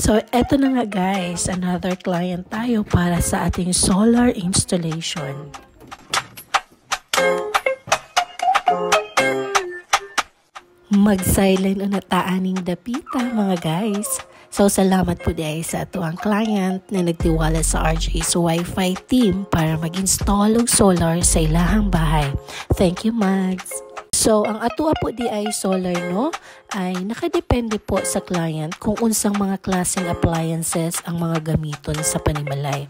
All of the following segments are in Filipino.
So, eto na nga guys, another client tayo para sa ating solar installation. Mag-silent o nataaning dapita mga guys. So, salamat po dahil sa atuang client na nagtiwala sa RJ's Wi-Fi team para mag-install og solar sa ilahang bahay. Thank you, Mags. So, ang atua po di ay solar no, ay nakadepende po sa client kung unsang mga klaseng appliances ang mga gamiton sa panimalay.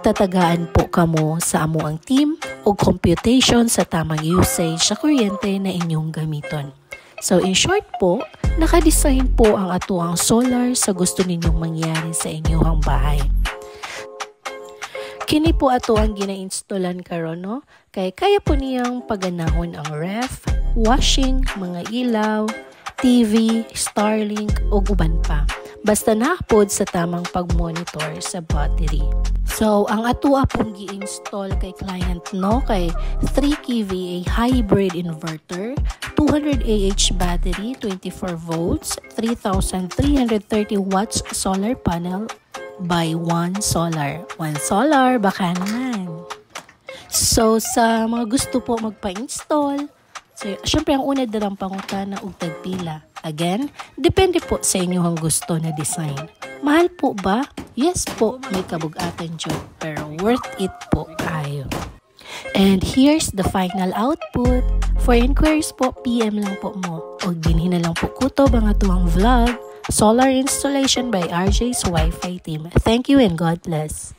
Tatagaan po kamo sa amo ang team o computation sa tamang usage sa kuryente na inyong gamiton. So, in short po, nakadesign po ang atuang solar sa gusto ninyong mangyari sa inyong bahay. Kini po ato ang gina-installan karon no, kay kaya po niyang paganahon ang ref, washing, mga ilaw, TV, Starlink o uban pa. Basta nakapod sa tamang pag-monitor sa battery. So, ang atua pong gi-install kay client no, kay 3 kVA hybrid inverter, 200 Ah battery, 24 volts, 3,330 watts solar panel, by One Solar. One Solar, baka naman. So, sa mga gusto po magpa-install, so, syempre ang una darang pangutana og tagpila. Again, depende po sa inyong gusto na design. Mahal po ba? Yes po, may kabugatan dyan. Pero worth it po kayo. And here's the final output. For inquiries po, PM lang po mo. O dinhin na lang po kutob ang atuang vlog. Solar installation by RJ's Wi-Fi team. Thank you and God bless.